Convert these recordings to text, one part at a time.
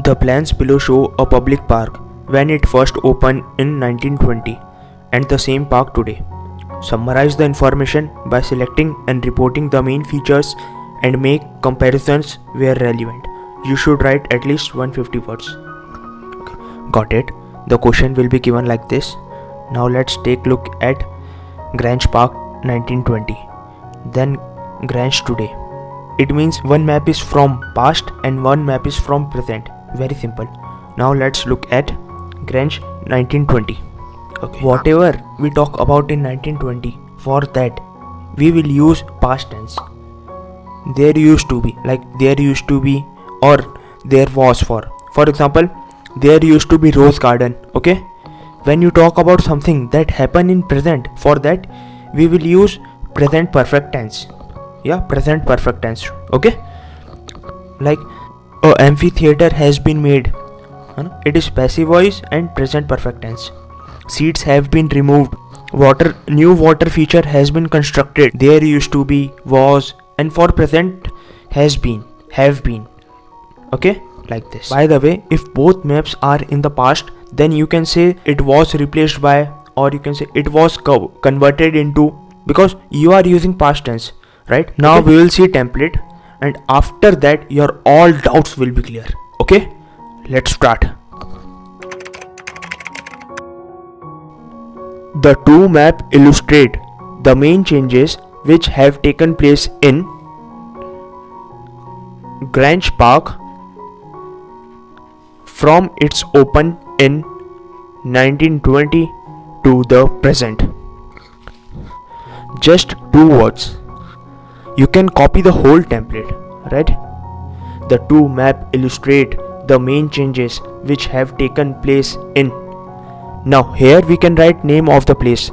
The plans below show a public park when it first opened in 1920 and the same park today. Summarize the information by selecting and reporting the main features and make comparisons where relevant. You should write at least 150 words. Okay. Got it? The question will be given like this. Now let's take a look at Grange Park 1920, then Grange today. It means one map is from past and one map is from present. Very simple. Now let's look at Grange 1920. Okay. Whatever we talk about in 1920, for that we will use past tense. There used to be, like there used to be, or there was. For example, there used to be rose garden. Okay. When you talk about something that happened in present, for that we will use present perfect tense. Yeah, present perfect tense. Okay. Like a amphitheater has been made. It is passive voice and present perfect tense. Seats have been removed. New water feature has been constructed. There used to be, was, and for present has been, have been. Okay, like this. By the way, if both maps are in the past, then you can say it was replaced by, or you can say it was converted into, because you are using past tense, right? Now we will see template, and after that your all doubts will be clear. Okay, let's start. The two maps illustrate the main changes which have taken place in Grange Park from its open in 1920 to the present. Just 2 words. You can copy the whole template, right? The two maps illustrate the main changes which have taken place in. Now here we can write name of the place.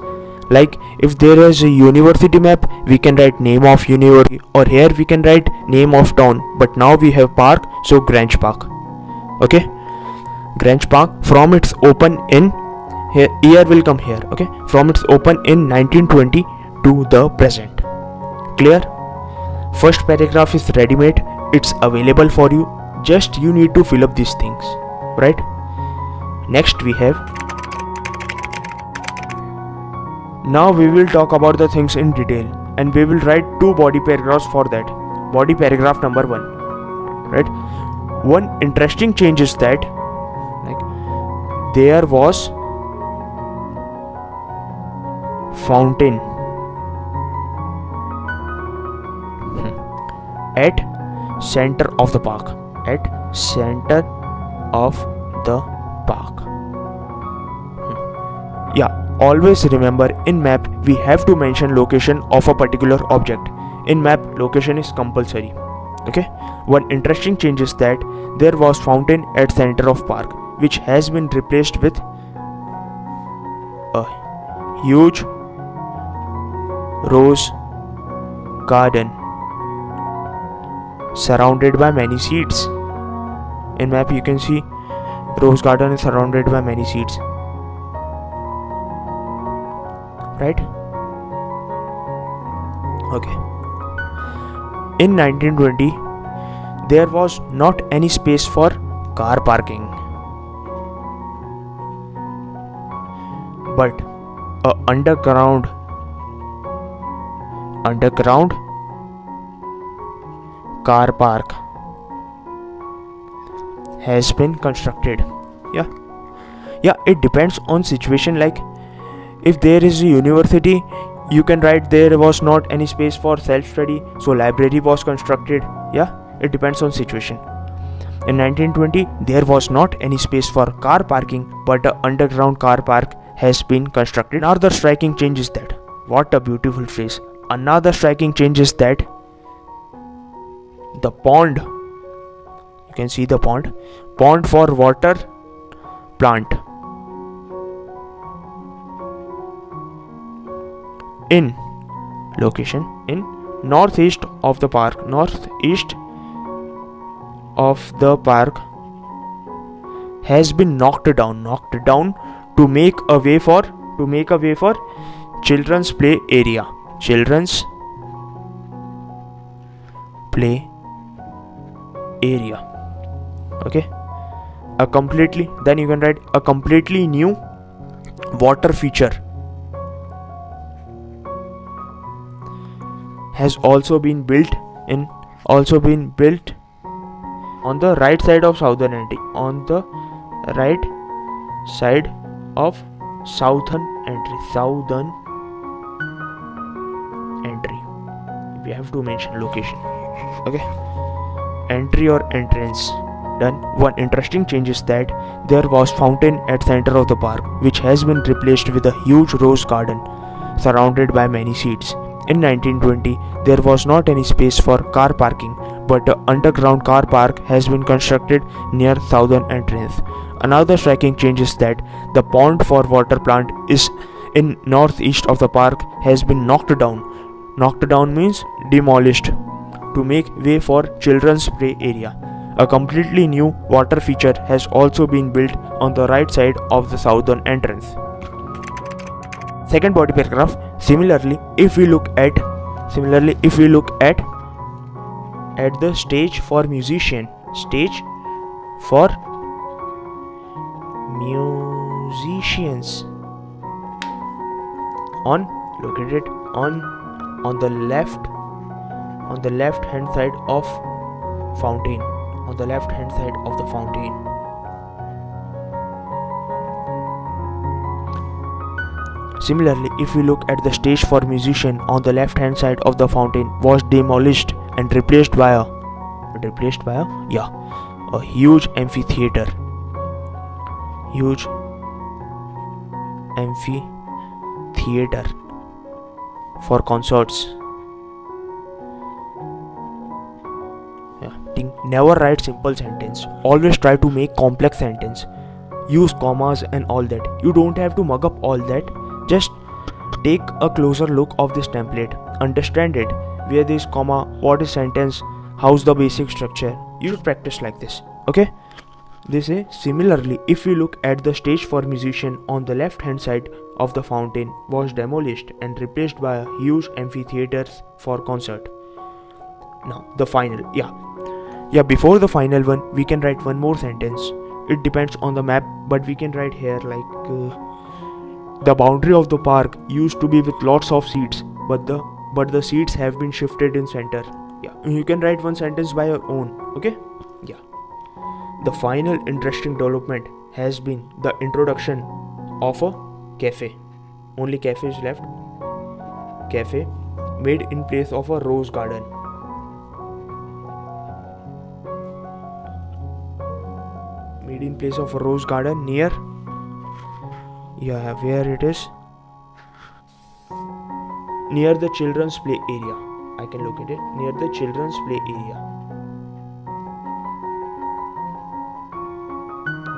Like if there is a university map, we can write name of university, or here we can write name of town. But now we have park, so Grange Park. Okay, Grange Park from its open in here, year will come here. Okay, from its open in 1920 to the present. Clear? First paragraph is ready made. It's available for you. Just you need to fill up these things, right? Next we have. Now we will talk about the things in detail, and we will write 2 body paragraphs for that. Body paragraph number 1, right? One interesting change is that, like, there was fountain at center of the park. At center of the park. Yeah. Always remember, in map we have to mention location of a particular object. In map, location is compulsory. Okay. One interesting change is that there was fountain at center of park, which has been replaced with a huge rose garden surrounded by many seats. In map you can see rose garden is surrounded by many seats. Right? Okay. In 1920, there was not any space for car parking, but a underground car park has been constructed. Yeah, it depends on situation. Like if there is a university, you can write there was not any space for self-study, so library was constructed. Yeah, it depends on situation. In 1920, there was not any space for car parking, but an underground car park has been constructed. Another striking change is that, what a beautiful phrase. Another striking change is that the pond, you can see the pond for water plant in location in northeast of the park has been knocked down to make a way for children's play area. Okay, then you can write a completely new water feature has also been built on the right side of southern entry. On the right side of southern entry. We have to mention location. Okay. Entry or entrance. Done. One interesting change is that there was fountain at center of the park, which has been replaced with a huge rose garden surrounded by many seats. In 1920, there was not any space for car parking, but the underground car park has been constructed near southern entrance. Another striking change is that the pond for water plant is in northeast of the park has been knocked down. Knocked down means demolished to make way for children's play area. A completely new water feature has also been built on the right side of the southern entrance. Second body paragraph. Similarly, if we look at the stage for musicians located on the left hand side of fountain. Similarly, if we look at the stage for musician on the left hand side of the fountain was demolished and replaced by a huge amphitheater. For concerts. Never write simple sentence. Always try to make complex sentence. Use commas and all that. You don't have to mug up all that. Just take a closer look of this template. Understand it. Where this comma, what is sentence, how's the basic structure. You should practice like this. Okay? They say similarly, if you look at the stage for musician on the left hand side of the fountain was demolished and replaced by a huge amphitheater for concert. Now the final. Before the final one, we can write one more sentence. It depends on the map, but we can write here like the boundary of the park used to be with lots of seats, but the seats have been shifted in center. You can write one sentence by your own. Okay. The final interesting development has been the introduction of a cafe. Only cafe is left. Cafe made in place of a rose garden. Near where it is, near the children's play area. I can locate it near the children's play area.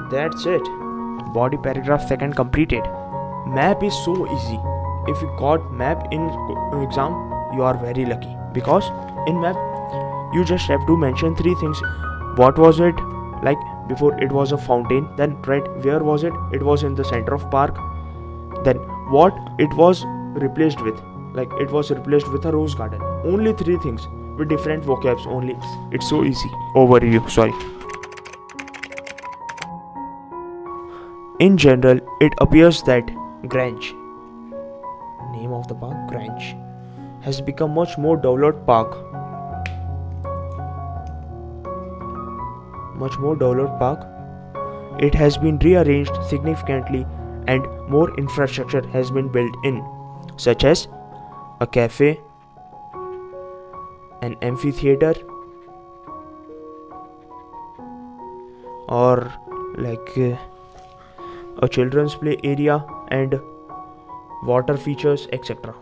That's it. Body paragraph second completed. Map is so easy. If you got map in exam, you are very lucky, because in map you just have to mention three things. What was it like before? It was a fountain. Then right, where was it? It was in the center of park. Then what it was replaced with, like it was replaced with a rose garden. Only three things with different vocabs only. It's so easy. Overview. Sorry. In general, it appears that Grange, name of the park, Grange, has become much more developed park. It has been rearranged significantly and more infrastructure has been built in, such as a cafe, an amphitheater, or like a children's play area and water features, etc.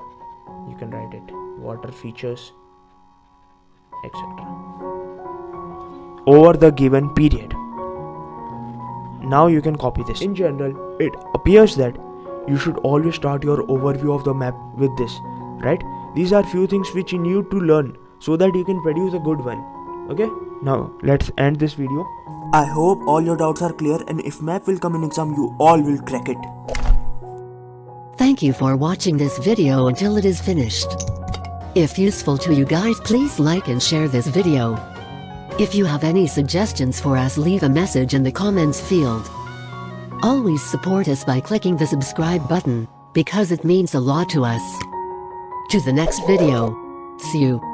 You can write it, water features, etc. over the given period. Now you can copy this. In general, it appears that you should always start your overview of the map with this, right? These are few things which you need to learn so that you can produce a good one. Okay? Now let's end this video. I hope all your doubts are clear, and if map will come in exam, you all will crack it. Thank you for watching this video until it is finished. If useful to you guys, please like and share this video. If you have any suggestions for us, leave a message in the comments field. Always support us by clicking the subscribe button, because it means a lot to us. To the next video. See you.